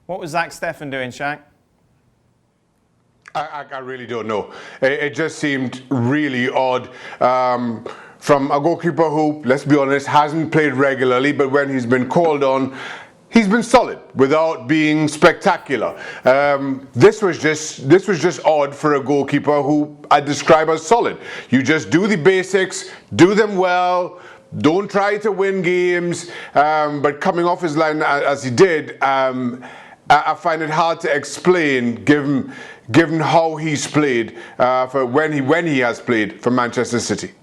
What was Zack Steffen doing, Shaq? I really don't know. It just seemed really odd. From a goalkeeper who, let's be honest, hasn't played regularly, but when he's been called on, he's been solid without being spectacular. This was just odd for a goalkeeper who I describe as solid. You just do the basics, do them well. Don't try to win games, but coming off his line as he did, I find it hard to explain, given how he's played for when he has played for Manchester City.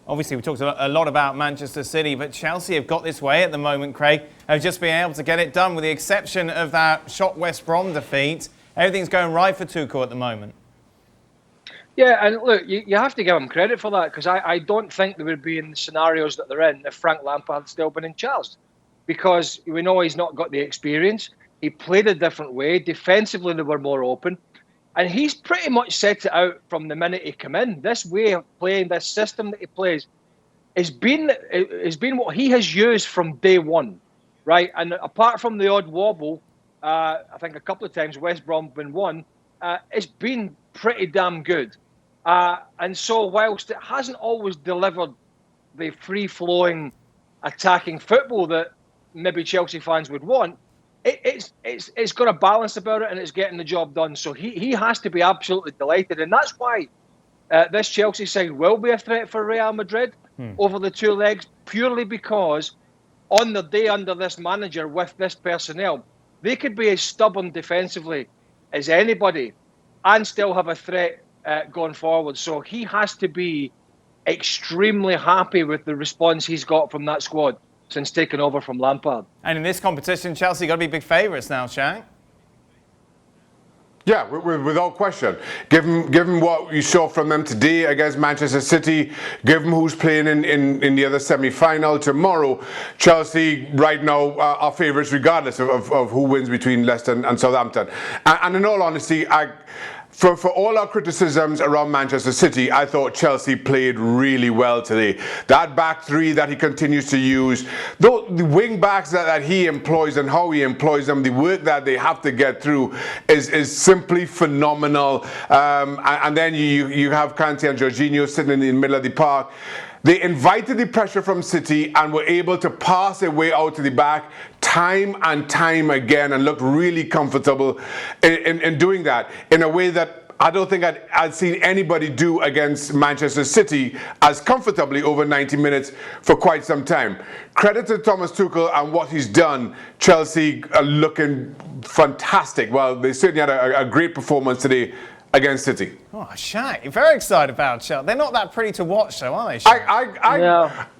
Obviously, we talked a lot about Manchester City, but Chelsea have got this way at the moment, Craig. Have just been able to get it done, with the exception of that shock West Brom defeat. Everything's going right for Tuchel at the moment. Yeah, and look, you have to give him credit for that, because I don't think they would be in the scenarios that they're in if Frank Lampard had still been in charge. Because we know he's not got the experience. He played a different way. Defensively, they were more open. And he's pretty much set it out from the minute he came in. This way of playing, this system that he plays, has been what he has used from day one, right? And apart from the odd wobble, I think a couple of times West Brom been won, it's been pretty damn good. And so whilst it hasn't always delivered the free-flowing, attacking football that maybe Chelsea fans would want, it's got a balance about it, and it's getting the job done. So he has to be absolutely delighted, and that's why this Chelsea side will be a threat for Real Madrid over the two legs, purely because on the day under this manager with this personnel, they could be as stubborn defensively as anybody and still have a threat going forward. So he has to be extremely happy with the response he's got from that squad since taking over from Lampard. And in this competition, Chelsea got to be big favourites now, Shaq. Yeah, without question. Given what you saw from them today against Manchester City, given who's playing in the other semi-final tomorrow, Chelsea right now are favourites regardless of who wins between Leicester and Southampton. And in all honesty, For all our criticisms around Manchester City, I thought Chelsea played really well today. That back three that he continues to use, the wing backs that he employs and how he employs them, the work that they have to get through is simply phenomenal. And then you have Kante and Jorginho sitting in the middle of the park. They invited the pressure from City and were able to pass their way out to the back time and time again, and looked really comfortable in doing that in a way that I don't think I'd seen anybody do against Manchester City as comfortably over 90 minutes for quite some time. Credit to Thomas Tuchel and what he's done. Chelsea are looking fantastic. Well, they certainly had a great performance today against City. Oh, Shaq, you're very excited about Chelsea. They're not that pretty to watch, though, are they, Shaq?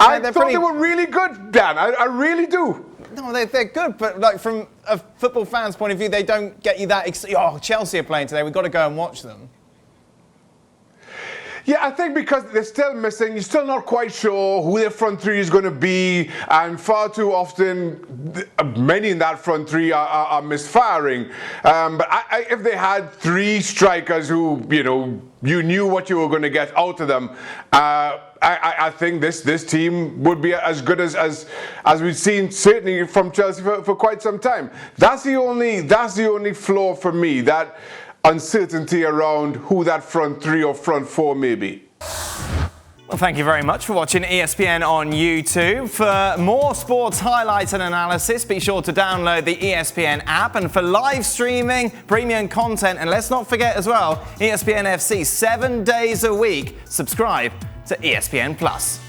I thought they were really good, Dan. I really do. No, they're good, but like from a football fan's point of view, they don't get you that excited. Oh, Chelsea are playing today. We've got to go and watch them. Yeah, I think because they're still missing, you're still not quite sure who their front three is going to be, and far too often, many in that front three are misfiring. But if they had three strikers who, you knew what you were going to get out of them, I think this team would be as good as we've seen certainly from Chelsea for quite some time. That's the only flaw for me, that uncertainty around who that front three or front four may be. Well, thank you very much for watching ESPN on YouTube. For more sports highlights and analysis, be sure to download the ESPN app. And for live streaming, premium content, and let's not forget as well, ESPN FC 7 days a week. Subscribe to ESPN Plus.